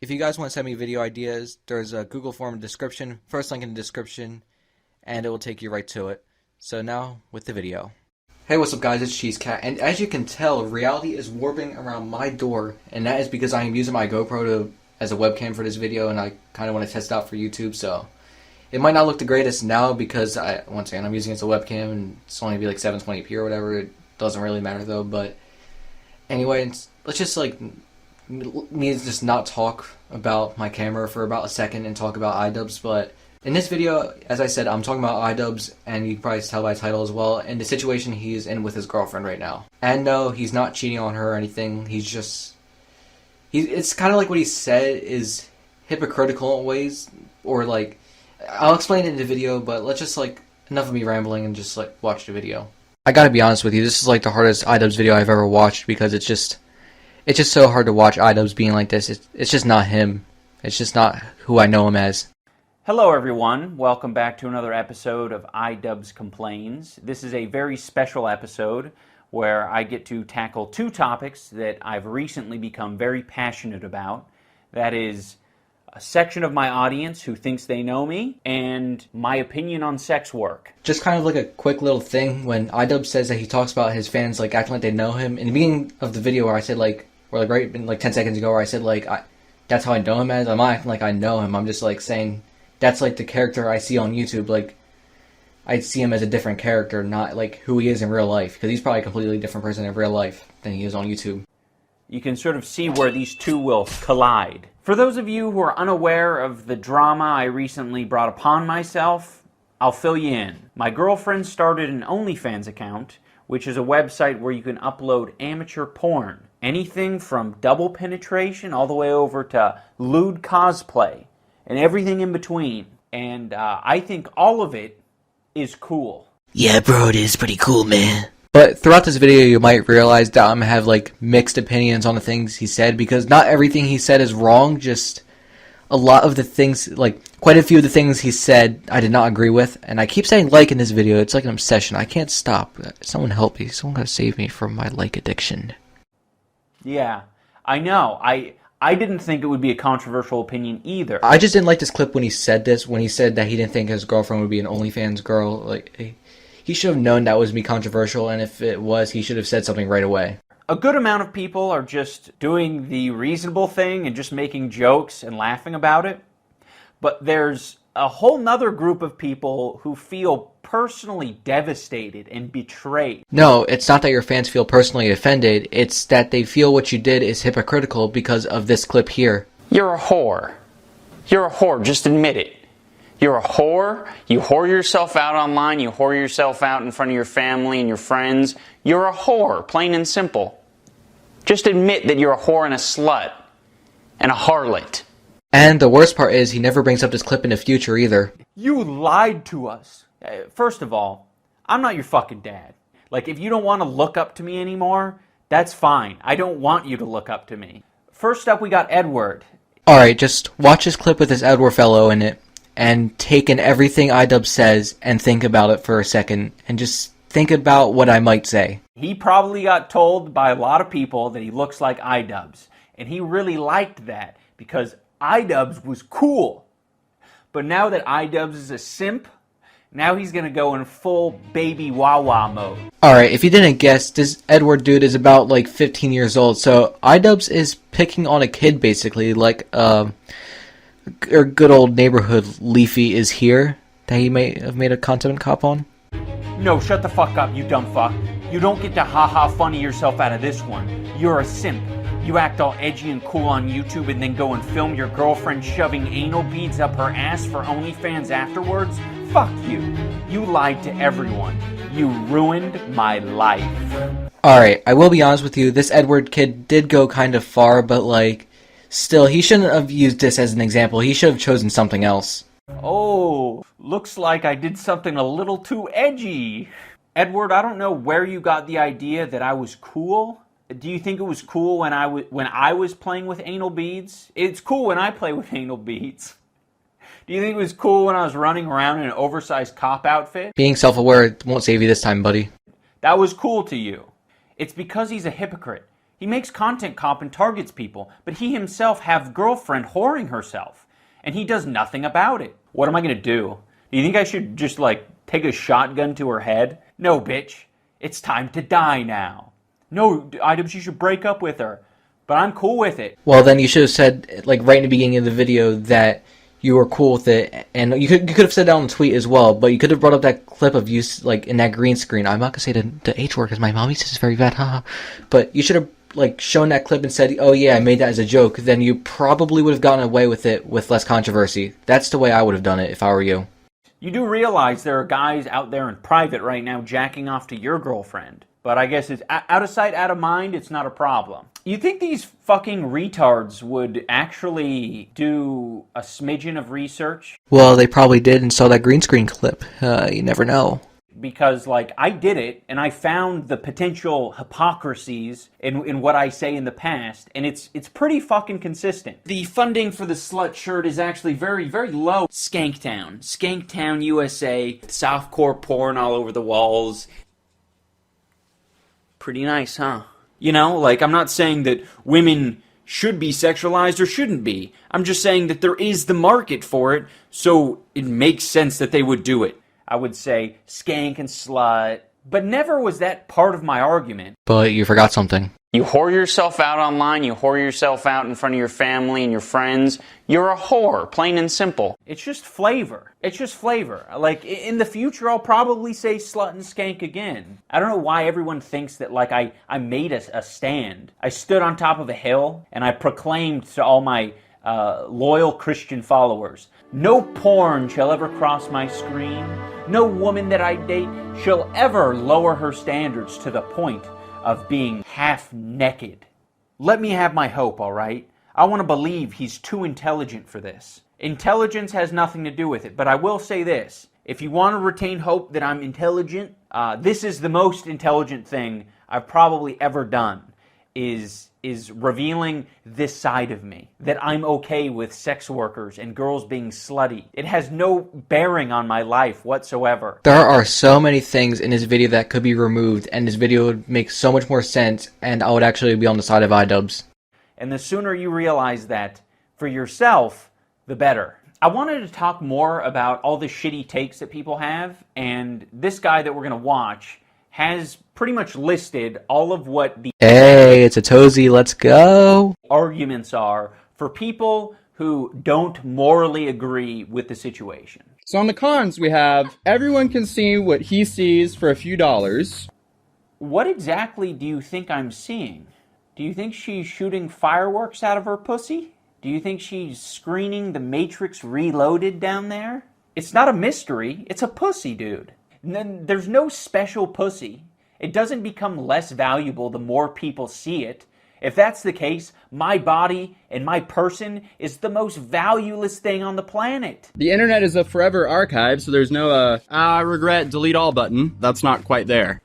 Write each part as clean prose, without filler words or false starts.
If you guys want to send me video ideas, there's a Google form in the description, first link in the description, and it will take you right to it. So now, with the video. Hey, what's up guys, it's CheeseCat, and as you can tell, reality is warping around my door, and that is because I am using my GoPro as a webcam for this video, and I kind of want to test it out for YouTube, so it might not look the greatest now because, once again, I'm using it as a webcam, and it's only be like 720p or whatever. It doesn't really matter though, but anyway, let's just me just not talk about my camera for about a second and talk about iDubbbz. But in this video, as I said, I'm talking about iDubbbz, and you can probably tell by the title as well, and the situation he's in with his girlfriend right now. And no, he's not cheating on her or anything. It's kind of like what he said is hypocritical in ways, or like, I'll explain it in the video, but let's just enough of me rambling and just watch the video. I gotta be honest with you, this is the hardest iDubbbz video I've ever watched because it's just so hard to watch iDubbbz being like this. It's just not him. It's just not who I know him as. Hello everyone, welcome back to another episode of iDubbbz Complains. This is a very special episode where I get to tackle two topics that I've recently become very passionate about. That is a section of my audience who thinks they know me, and my opinion on sex work. Just kind of like a quick little thing, when iDubbbz says that he talks about his fans acting like they know him, in the beginning of the video where I said right in 10 seconds ago where I said that's how I know him as, I'm not acting like I know him, I'm just saying that's the character I see on YouTube. I see him as a different character, not who he is in real life, because he's probably a completely different person in real life than he is on YouTube. You can sort of see where these two will collide. For those of you who are unaware of the drama I recently brought upon myself, I'll fill you in. My girlfriend started an OnlyFans account, which is a website where you can upload amateur porn. Anything from double penetration all the way over to lewd cosplay, and everything in between. And I think all of it is cool. Yeah, bro, it is pretty cool, man. But throughout this video, you might realize that I'm going to have mixed opinions on the things he said, because not everything he said is wrong, just a lot of the things, quite a few of the things he said I did not agree with, and I keep saying in this video. It's like an obsession. I can't stop. Someone help me. Someone gotta save me from my addiction. Yeah, I know. I didn't think it would be a controversial opinion either. I just didn't like this clip when he said this, when he said that he didn't think his girlfriend would be an OnlyFans girl. He should have known that was be controversial, and if it was, he should have said something right away. A good amount of people are just doing the reasonable thing and just making jokes and laughing about it. But there's a whole nother group of people who feel personally devastated and betrayed. No, it's not that your fans feel personally offended. It's that they feel what you did is hypocritical because of this clip here. You're a whore. You're a whore. Just admit it. You're a whore. You whore yourself out online. You whore yourself out in front of your family and your friends. You're a whore, plain and simple. Just admit that you're a whore and a slut and a harlot. And the worst part is he never brings up this clip in the future either. You lied to us. First of all, I'm not your fucking dad. If you don't want to look up to me anymore, that's fine. I don't want you to look up to me. First up, we got Edward. Alright, just watch this clip with this Edward fellow in it, and take in everything iDubbbz says and think about it for a second, and just think about what I might say. He probably got told by a lot of people that he looks like iDubbbz, and he really liked that because iDubbbz was cool. But now that iDubbbz is a simp, now he's gonna go in full baby wawa mode. Alright, if you didn't guess, this Edward dude is about 15 years old, so iDubbbz is picking on a kid basically, or good old neighborhood Leafy is here, that he may have made a content cop on. No, shut the fuck up, you dumb fuck. You don't get to ha-ha funny yourself out of this one. You're a simp. You act all edgy and cool on YouTube and then go and film your girlfriend shoving anal beads up her ass for OnlyFans afterwards? Fuck you. You lied to everyone. You ruined my life. Alright, I will be honest with you, this Edward kid did go kind of far, but still, he shouldn't have used this as an example. He should have chosen something else. Oh, looks like I did something a little too edgy. Edward, I don't know where you got the idea that I was cool. Do you think it was cool when I was playing with anal beads? It's cool when I play with anal beads. Do you think it was cool when I was running around in an oversized cop outfit? Being self-aware won't save you this time, buddy. That was cool to you. It's because he's a hypocrite. He makes content cop and targets people, but he himself have girlfriend whoring herself, and he does nothing about it. What am I gonna do? Do you think I should just, like, take a shotgun to her head? No, bitch. It's time to die now. No, iDubbbz, you should break up with her. But I'm cool with it. Well, then you should have said, like, right in the beginning of the video that you were cool with it, and you could have said that on the tweet as well, but you could have brought up that clip of you, like, in that green screen. I'm not gonna say the H word because my mommy says it's very bad, haha. But you should have, like, shown that clip and said, oh yeah, I made that as a joke. Then you probably would have gotten away with it with less controversy. That's the way I would have done it if I were you. You do realize there are guys out there in private right now jacking off to your girlfriend. But I guess it's out of sight, out of mind, it's not a problem. You think these fucking retards would actually do a smidgen of research? Well, they probably did and saw that green screen clip. You never know. Because, like, I did it, and I found the potential hypocrisies in what I say in the past, and it's pretty fucking consistent. The funding for the slut shirt is actually very, very low. Skanktown, USA, softcore porn all over the walls. Pretty nice, huh? You know, like, I'm not saying that women should be sexualized or shouldn't be. I'm just saying that there is the market for it, so it makes sense that they would do it. I would say skank and slut, but never was that part of my argument. But you forgot something. You whore yourself out online, you whore yourself out in front of your family and your friends. You're a whore, plain and simple. It's just flavor. It's just flavor. Like, in the future, I'll probably say slut and skank again. I don't know why everyone thinks that, like, I made a stand. I stood on top of a hill, and I proclaimed to all my loyal Christian followers, no porn shall ever cross my screen. No woman that I date shall ever lower her standards to the point of being half naked. Let me have my hope, all right? I want to believe he's too intelligent for this. Intelligence has nothing to do with it, but I will say this. If you want to retain hope that I'm intelligent, this is the most intelligent thing I've probably ever done, is revealing this side of me. That I'm okay with sex workers and girls being slutty. It has no bearing on my life whatsoever. There are so many things in this video that could be removed, and this video would make so much more sense, and I would actually be on the side of iDubbbz. And the sooner you realize that for yourself, the better. I wanted to talk more about all the shitty takes that people have, and this guy that we're going to watch has pretty much listed all of what the Hey, it's a Tozy, let's go. Arguments are for people who don't morally agree with the situation. So on the cons, we have everyone can see what he sees for a few dollars. What exactly do you think I'm seeing? Do you think she's shooting fireworks out of her pussy? Do you think she's screening The Matrix Reloaded down there? It's not a mystery, it's a pussy, dude. There's no special pussy. It doesn't become less valuable the more people see it. If that's the case, my body and my person is the most valueless thing on the planet. The internet is a forever archive, so there's no, I regret, delete all button. That's not quite there.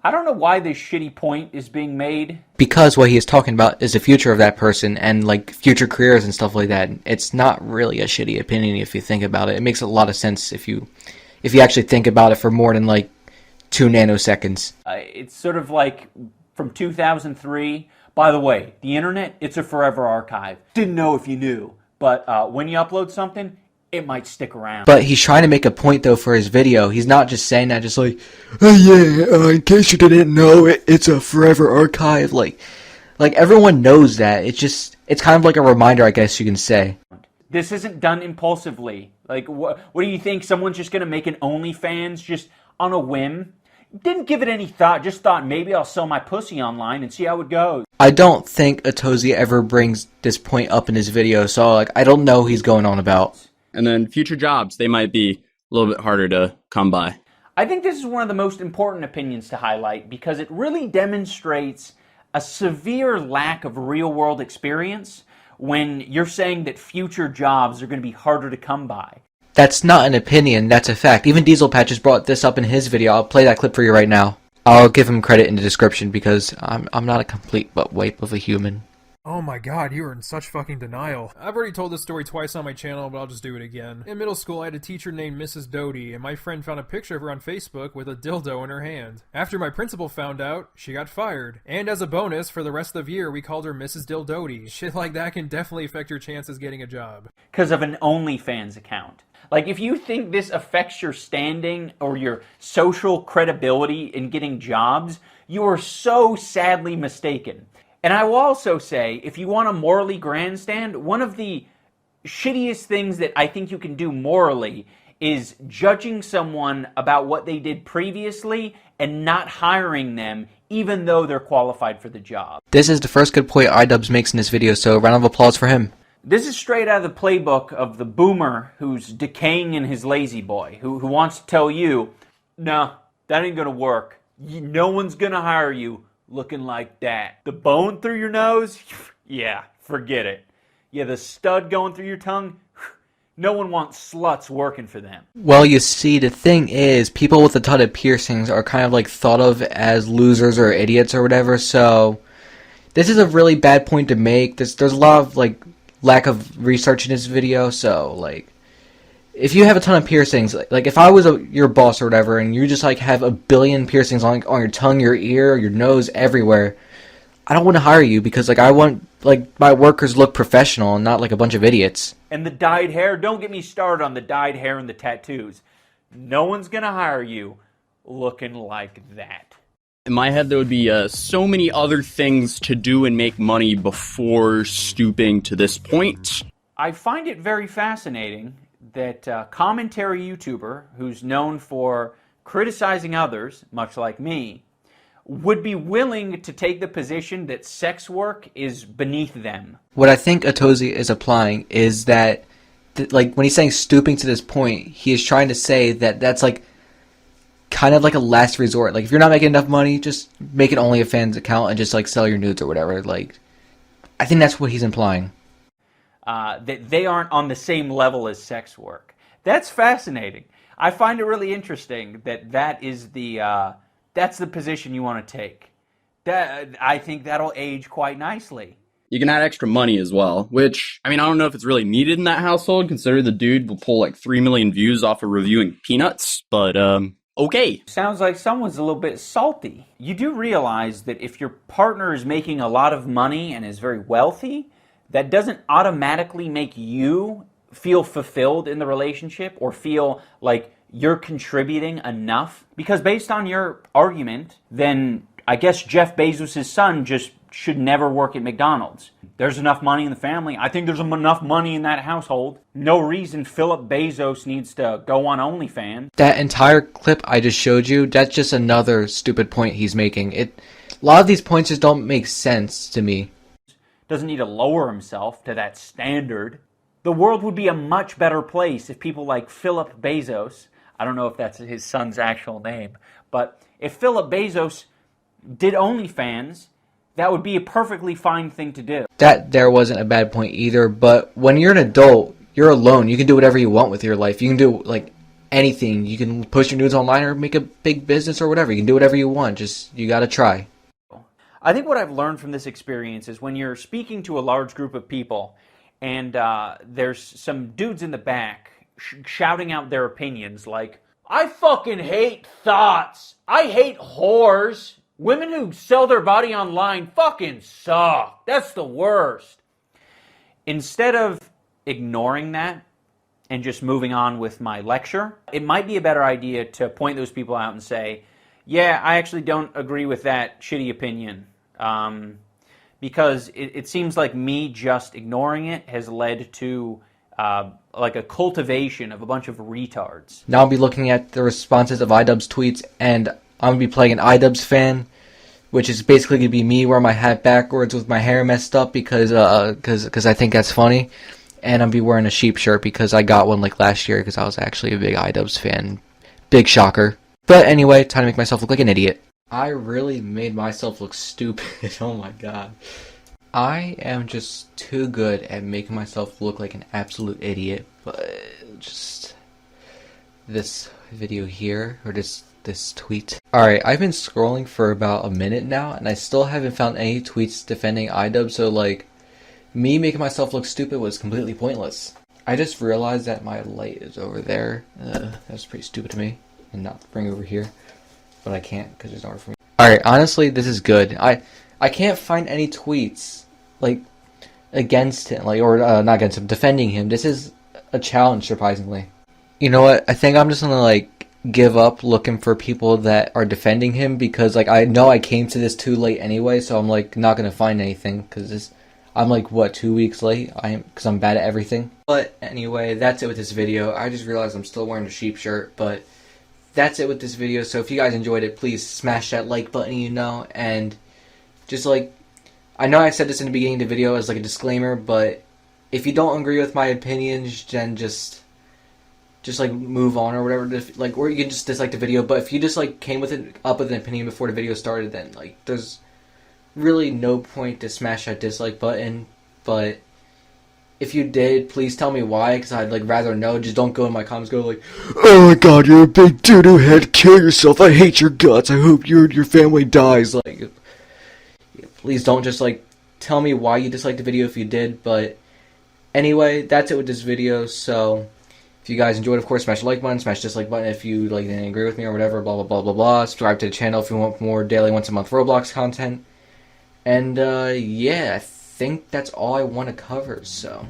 I don't know why this shitty point is being made. Because what he is talking about is the future of that person and, like, future careers and stuff like that. It's not really a shitty opinion if you think about it. It makes a lot of sense if you actually think about it for more than, like, 2 nanoseconds. It's sort of like from 2003. By the way, the internet, it's a forever archive. Didn't know if you knew. But when you upload something, it might stick around. But he's trying to make a point, though, for his video. He's not just saying that just like, oh yeah, in case you didn't know, it's a forever archive. Like everyone knows that. It's kind of like a reminder, I guess you can say. This isn't done impulsively. Like, what do you think? Someone's just going to make an OnlyFans just on a whim? Didn't give it any thought, just thought maybe I'll sell my pussy online and see how it goes. I don't think Atozy ever brings this point up in his video, so like I don't know what he's going on about. And then future jobs, they might be a little bit harder to come by. I think this is one of the most important opinions to highlight because it really demonstrates a severe lack of real-world experience when you're saying that future jobs are going to be harder to come by. That's not an opinion, that's a fact. Even Diesel Patches brought this up in his video. I'll play that clip for you right now. I'll give him credit in the description because I'm not a complete butt wipe of a human. Oh my god, you are in such fucking denial. I've already told this story twice on my channel, but I'll just do it again. In middle school, I had a teacher named Mrs. Doty, and my friend found a picture of her on Facebook with a dildo in her hand. After my principal found out, she got fired. And as a bonus, for the rest of the year, we called her Mrs. Dildoty. Shit like that can definitely affect your chances getting a job. Because of an OnlyFans account. Like, if you think this affects your standing or your social credibility in getting jobs, you are so sadly mistaken. And I will also say, if you want to morally grandstand, one of the shittiest things that I think you can do morally is judging someone about what they did previously and not hiring them even though they're qualified for the job. This is the first good point iDubbbz makes in this video, so round of applause for him. This is straight out of the playbook of the boomer who's decaying in his lazy boy, who wants to tell you, no, that ain't gonna work. No one's gonna hire you looking like that. The bone through your nose? Yeah, forget it. Yeah, the stud going through your tongue? No one wants sluts working for them. Well, you see, the thing is, people with a ton of piercings are kind of like thought of as losers or idiots or whatever, so this is a really bad point to make. There's a lot of like lack of research in this video, so like if you have a ton of piercings, like if I was your boss or whatever, and you just like have a billion piercings on your tongue, your ear, your nose, everywhere, I don't want to hire you because like I want like my workers look professional and not like a bunch of idiots. And the dyed hair, don't get me started on the dyed hair and the tattoos. No one's gonna hire you looking like that. In my head, there would be so many other things to do and make money before stooping to this point. I find it very fascinating that a commentary YouTuber who's known for criticizing others, much like me, would be willing to take the position that sex work is beneath them. What I think Atozi is applying is that, like, when he's saying stooping to this point, he is trying to say that that's, like, kind of like a last resort. Like, if you're not making enough money, just make an OnlyFans account and just, like, sell your nudes or whatever. Like, I think that's what he's implying. That they aren't on the same level as sex work. That's fascinating. I find it really interesting that that's the position you want to take. I think that'll age quite nicely. You can add extra money as well, which, I mean, I don't know if it's really needed in that household, considering the dude will pull like 3 million views off of reviewing peanuts, but, okay. Sounds like someone's a little bit salty. You do realize that if your partner is making a lot of money and is very wealthy, that doesn't automatically make you feel fulfilled in the relationship or feel like you're contributing enough. Because based on your argument, then I guess Jeff Bezos' son just should never work at McDonald's. There's enough money in the family. I think there's enough money in that household. No reason Philip Bezos needs to go on OnlyFans. That entire clip I just showed you, that's just another stupid point he's making. A lot of these points just don't make sense to me. Doesn't need to lower himself to that standard. The world would be a much better place if people like Philip Bezos, I don't know if that's his son's actual name, but if Philip Bezos did OnlyFans, that would be a perfectly fine thing to do. That there wasn't a bad point either, but when you're an adult, you're alone. You can do whatever you want with your life. You can do like anything. You can post your nudes online or make a big business or whatever. You can do whatever you want. Just, you gotta try. I think what I've learned from this experience is when you're speaking to a large group of people and there's some dudes in the back shouting out their opinions like, I fucking hate thoughts. I hate whores. Women who sell their body online fucking suck. That's the worst. Instead of ignoring that and just moving on with my lecture, it might be a better idea to point those people out and say, yeah, I actually don't agree with that shitty opinion. Because it seems like me just ignoring it has led to like a cultivation of a bunch of retards. Now I'll be looking at the responses of iDubbbz tweets, and I'm going to be playing an iDubbbz fan, which is basically going to be me wearing my hat backwards with my hair messed up because I think that's funny. And I'm going to be wearing a sheep shirt because I got one like last year because I was actually a big iDubbbz fan. Big shocker. But anyway, time to make myself look like an idiot. I really made myself look stupid. Oh my god. I am just too good at making myself look like an absolute idiot. But just this video here, or this tweet. Alright, I've been scrolling for about a minute now, and I still haven't found any tweets defending iDubbbz, so like, me making myself look stupid was completely pointless. I just realized that my light is over there. That's pretty stupid to me. And not bring it over here. But I can't because there's nowhere for me. Alright, honestly, this is good. I can't find any tweets, like, against him, like, or not against him, defending him. This is a challenge, surprisingly. You know what? I think I'm just gonna, like, give up looking for people that are defending him because, like, I know I came to this too late anyway, so I'm, like, not gonna find anything because I'm, like, what, 2 weeks late? Because I'm bad at everything. But anyway, that's it with this video. I just realized I'm still wearing a sheep shirt, but that's it with this video. So if you guys enjoyed it, please smash that like button, you know, and just, like, I know I said this in the beginning of the video as, like, a disclaimer, but if you don't agree with my opinions, then just like move on or whatever, like, or you can just dislike the video. But if you just, like, came up with an opinion before the video started, then, like, there's really no point to smash that dislike button. But if you did, please tell me why, because I'd, like, rather know. Just don't go in my comments, go like, "Oh my god, you're a big doo-doo head, kill yourself, I hate your guts, I hope your family dies." Like, please don't just, like, tell me why you disliked the video if you did. But anyway, that's it with this video. So if you guys enjoyed, of course, smash the like button, smash dislike button if you, like, didn't agree with me or whatever, blah, blah, blah, blah, blah. Subscribe to the channel if you want more daily, once-a-month Roblox content. And, yeah, I think that's all I want to cover, so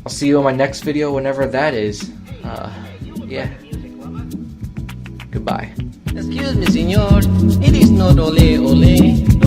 I'll see you on my next video, whenever that is. Yeah. Goodbye. Excuse me, senor. It is not ole ole.